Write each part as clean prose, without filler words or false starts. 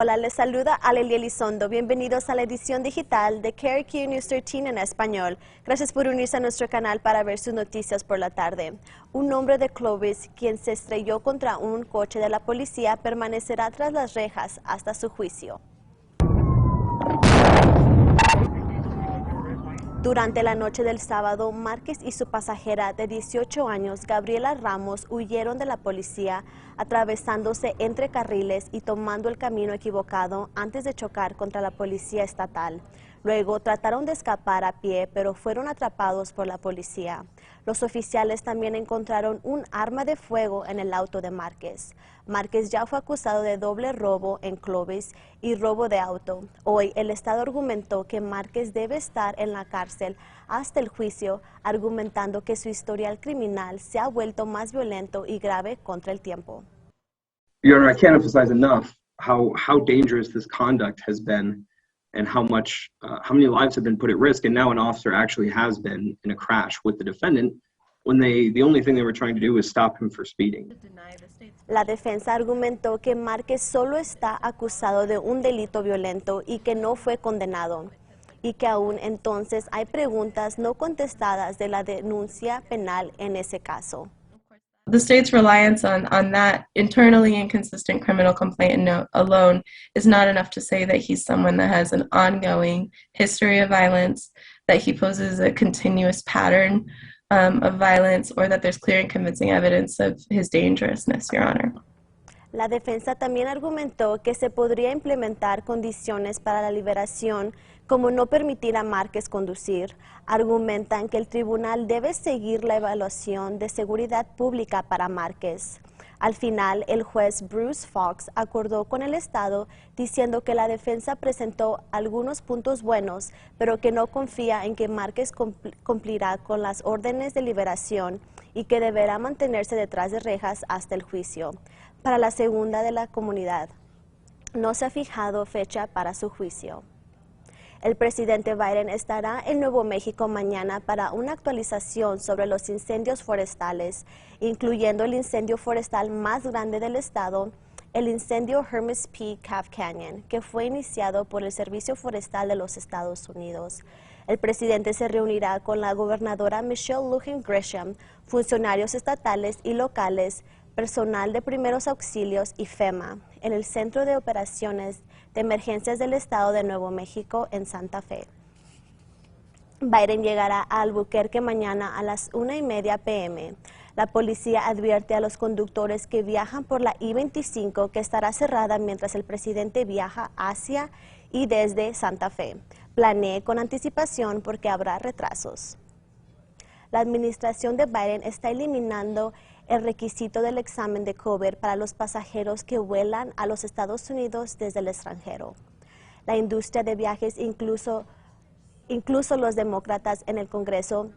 Hola, les saluda Alelia Elizondo. Bienvenidos a la edición digital de KRQ News 13 en español. Gracias por unirse a nuestro canal para ver sus noticias por la tarde. Un hombre de Clovis, quien se estrelló contra un coche de la policía, permanecerá tras las rejas hasta su juicio. Durante la noche del sábado, Márquez y su pasajera de 18 años, Gabriela Ramos, huyeron de la policía, atravesándose entre carriles y tomando el camino equivocado antes de chocar contra la policía estatal. Luego trataron de escapar a pie, pero fueron atrapados por la policía. Los oficiales también encontraron un arma de fuego en el auto de Márquez. Márquez ya fue acusado de doble robo en Clovis y robo de auto. Hoy el Estado argumentó que Márquez debe estar en la cárcel hasta el juicio, argumentando que su historial criminal se ha vuelto más violento y grave contra el tiempo. Your Honor, I can't emphasize enough how dangerous this conduct has been and how many lives have been put at risk, and now an officer actually has been in a crash with the defendant when the only thing they were trying to do was stop him for speeding. La defensa argumentó que Márquez solo está acusado de un delito violento y que no fue condenado, y que aún entonces hay preguntas no contestadas de la denuncia penal en ese caso. The state's reliance on that internally inconsistent criminal complaint alone is not enough to say that he's someone that has an ongoing history of violence, that he poses a continuous pattern of violence, or that there's clear and convincing evidence of his dangerousness, Your Honor. La defensa también argumentó que se podría implementar condiciones para la liberación, como no permitir a Márquez conducir. Argumentan que el tribunal debe seguir la evaluación de seguridad pública para Márquez. Al final, el juez Bruce Fox acordó con el Estado diciendo que la defensa presentó algunos puntos buenos, pero que no confía en que Márquez cumplirá con las órdenes de liberación y que deberá mantenerse detrás de rejas hasta el juicio. Para la segunda de la comunidad, no se ha fijado fecha para su juicio. El presidente Biden estará en Nuevo México mañana para una actualización sobre los incendios forestales, incluyendo el incendio forestal más grande del estado, el incendio Hermes P. Calf Canyon, que fue iniciado por el Servicio Forestal de los Estados Unidos. El presidente se reunirá con la gobernadora Michelle Lujan Grisham, funcionarios estatales y locales, personal de primeros auxilios y FEMA, en el Centro de Operaciones de Emergencias del Estado de Nuevo México en Santa Fe. Biden llegará a Albuquerque mañana a las 1:30 p.m. La policía advierte a los conductores que viajan por la I-25 que estará cerrada mientras el presidente viaja hacia y desde Santa Fe. Planee con anticipación porque habrá retrasos. La administración de Biden está eliminando el requisito del examen de COVID para los pasajeros que vuelan a los Estados Unidos desde el extranjero. La industria de viajes, incluso los demócratas en el Congreso,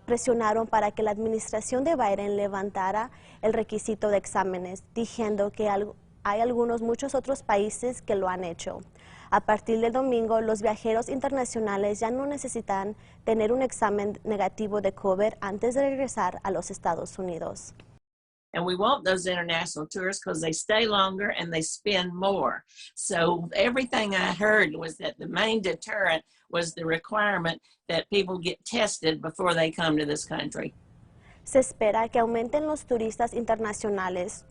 presionaron para que la administración de Biden levantara el requisito de exámenes, diciendo que hay muchos otros países que lo han hecho. A partir del domingo, los viajeros internacionales ya no necesitan tener un examen negativo de COVID antes de regresar a los Estados Unidos. And we want those international tourists because they stay longer and they spend more. So everything I heard was that the main deterrent was the requirement that people get tested before they come to this country. Se espera que aumenten los turistas internacionales,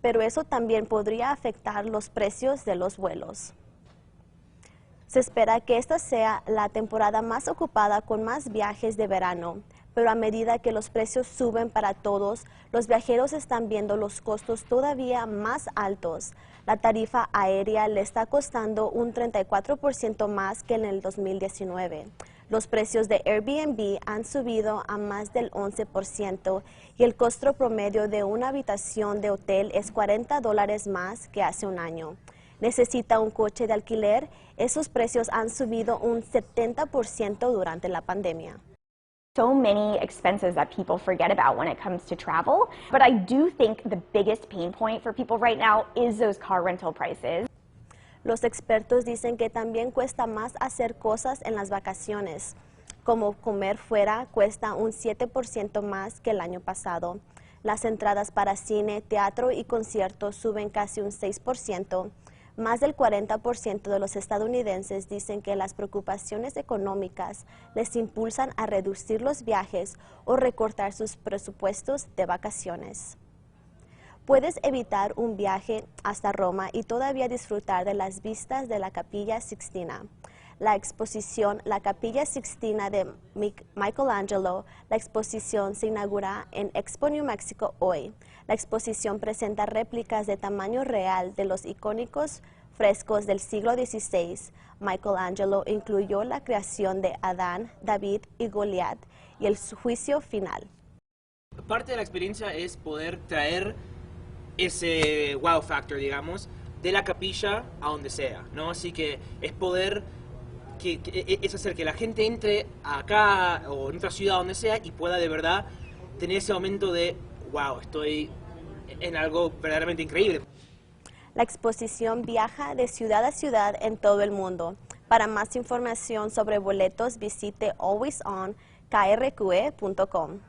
pero eso también podría afectar los precios de los vuelos. Se espera que esta sea la temporada más ocupada con más viajes de verano, pero a medida que los precios suben para todos, los viajeros están viendo los costos todavía más altos. La tarifa aérea le está costando un 34% más que en el 2019. Los precios de Airbnb han subido a más del 11% y el costo promedio de una habitación de hotel es $40 más que hace un año. ¿Necesita un coche de alquiler? Esos precios han subido un 70% durante la pandemia. So many expenses that people forget about when it comes to travel, but I do think the biggest pain point for people right now is those car rental prices. Los expertos dicen que también cuesta más hacer cosas en las vacaciones, como comer fuera cuesta un 7% más que el año pasado. Las entradas para cine, teatro y conciertos suben casi un 6%. Más del 40% de los estadounidenses dicen que las preocupaciones económicas les impulsan a reducir los viajes o recortar sus presupuestos de vacaciones. Puedes evitar un viaje hasta Roma y todavía disfrutar de las vistas de la Capilla Sixtina. La exposición La Capilla Sixtina de Michelangelo, la exposición se inaugura en Expo New Mexico hoy. La exposición presenta réplicas de tamaño real de los icónicos frescos del siglo XVI. Michelangelo incluyó la creación de Adán, David y Goliat y el juicio final. Parte de la experiencia es poder traer ese wow factor, digamos, de la capilla a donde sea, ¿no? Así que es poder, es hacer que la gente entre acá o en otra ciudad donde sea y pueda de verdad tener ese momento de wow, estoy en algo verdaderamente increíble. La exposición viaja de ciudad a ciudad en todo el mundo. Para más información sobre boletos, visite alwaysonkrqe.com.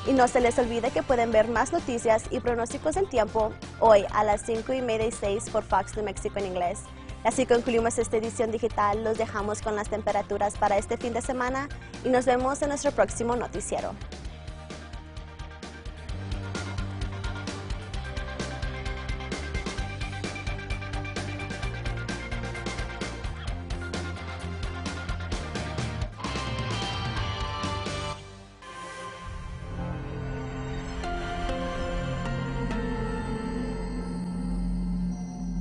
Y no se les olvide que pueden ver más noticias y pronósticos del tiempo hoy a las 5:30 y 6 por Fox New Mexico en inglés. Así concluimos esta edición digital. Los dejamos con las temperaturas para este fin de semana y nos vemos en nuestro próximo noticiero.